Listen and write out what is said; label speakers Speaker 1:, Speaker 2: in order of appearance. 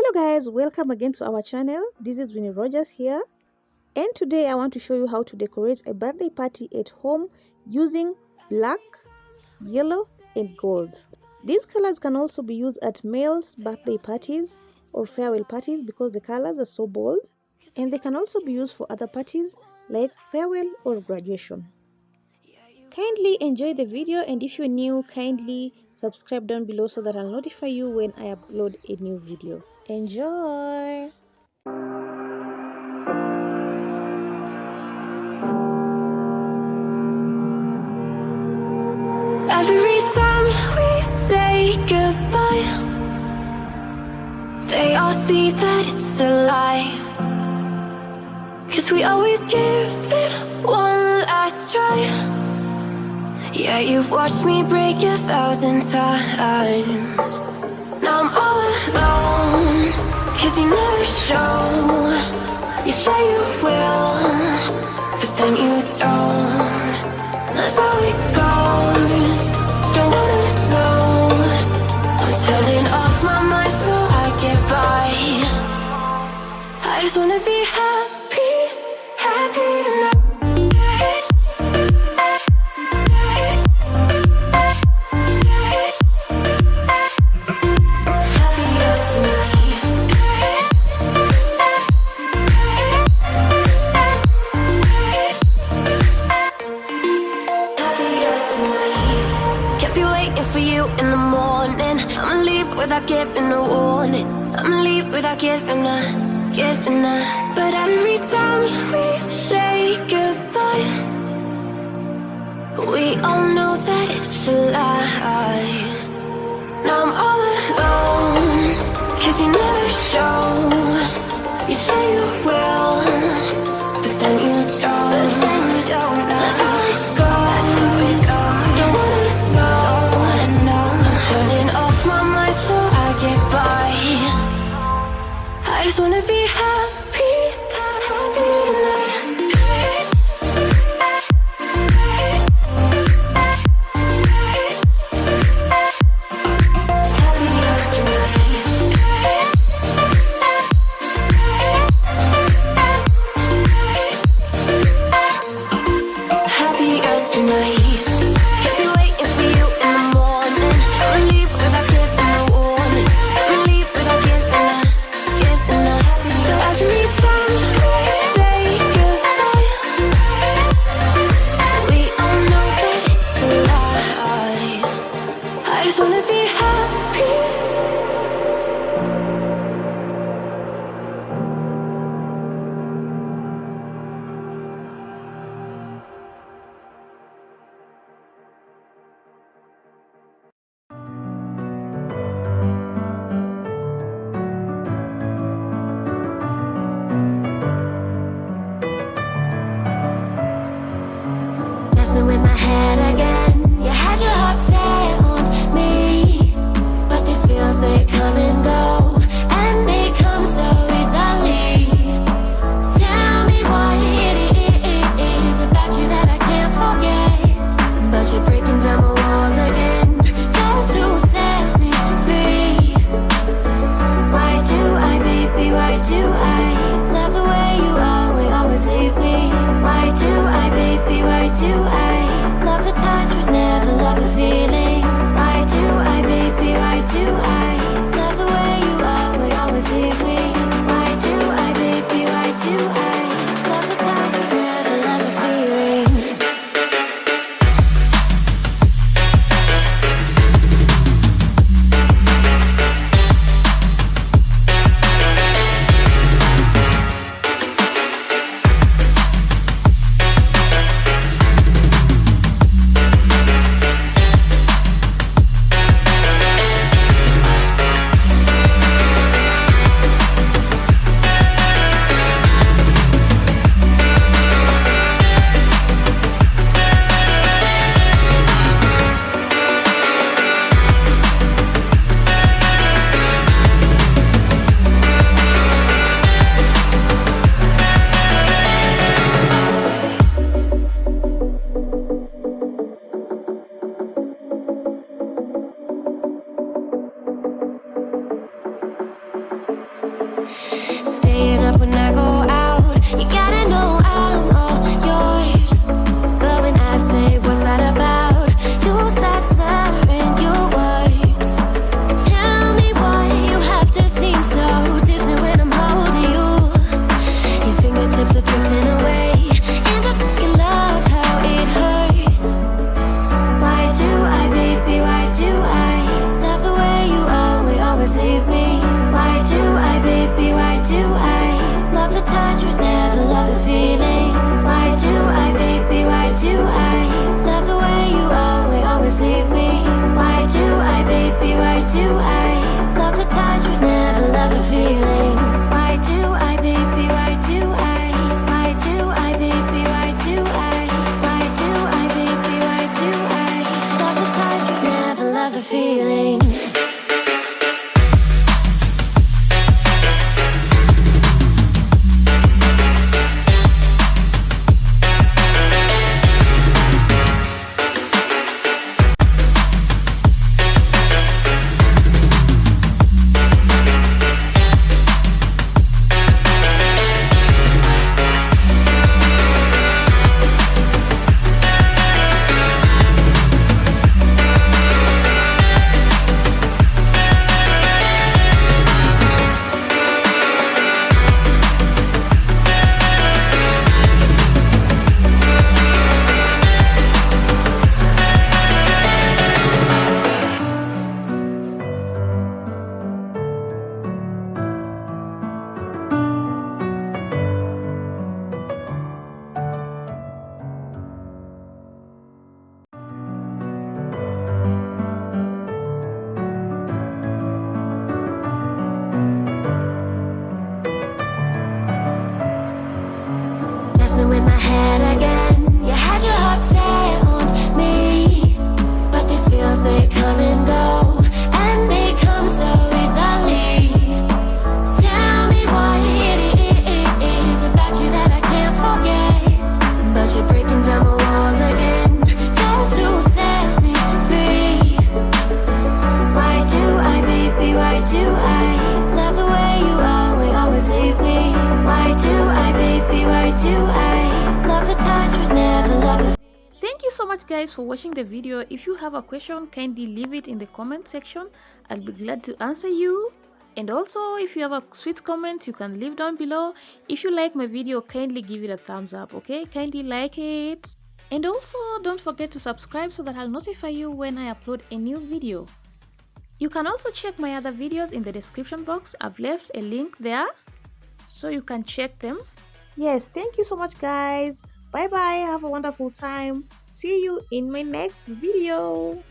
Speaker 1: Hello guys, welcome again to our channel. This is Winnie Rogers here, and today I want to show you how to decorate a birthday party at home using black, yellow and gold. These colors can also be used at males' birthday parties or farewell parties because the colors are so bold, and they can also be used for other parties like farewell or graduation. Kindly enjoy the video, and if you're new, kindly subscribe down below so that I'll notify you when I upload a new video. Enjoy!
Speaker 2: Every time we say goodbye, they all see that it's a lie. 'Cause we always give it one last try. Yeah, you've watched me break 1,000 times. Now I'm all alone, 'cause you never show. You say you will, but then you don't. That's how it goes. Don't wanna know. I'm turning off my mind so I get by. I just wanna be happy, happy tonight. For you in the morning, I'ma leave without giving a warning. I'ma leave without giving a. But every time we say goodbye, we all know that it's a lie. Now I'm all alone, 'cause you never show. You say you will, but then you don't. That's how it goes. Don't wanna know. Turning off my mind so I get by. I just wanna be happy, happy tonight. Happier tonight. Staying up when I go out, you gotta know I'm all yours. But when I say what's that about, you start slurring your words. Tell me why you have to seem so distant when I'm holding you. Your fingertips are drifting away, and I fucking love how it hurts. Why do I, baby, why do I love the way you always leave me? Why do I, baby, why do I love the touch but never love the feeling? Why do I, baby, why do I love the way you always leave me? Why do I, baby, why do I love the touch but never love the feeling? Why do I, baby, why do I? Why do I, baby, why do I? Why do I, baby, why do I love the touch but never love the feeling? Messing with my head again. You had your heart set on me, but these feels, they come and go, and they come so easily. Tell me what it is about you that I can't forget, but you're breaking down my walls again just to set me free. Why do I, baby, why do I love the way you always leave me? Why do I, baby, why do I love the touch but never love the...
Speaker 1: Thank you so much guys for watching the video. If you have a question, kindly leave it in the comment section. I'll be glad to answer you. And also, if you have a sweet comment, you can leave down below. If you like my video, kindly give it a thumbs up, okay? Kindly like it. And also, don't forget to subscribe so that I'll notify you when I upload a new video. You can also check my other videos in the description box. I've left a link there so you can check them. Yes, thank you so much guys. Bye bye. Have a wonderful time. See you in my next video.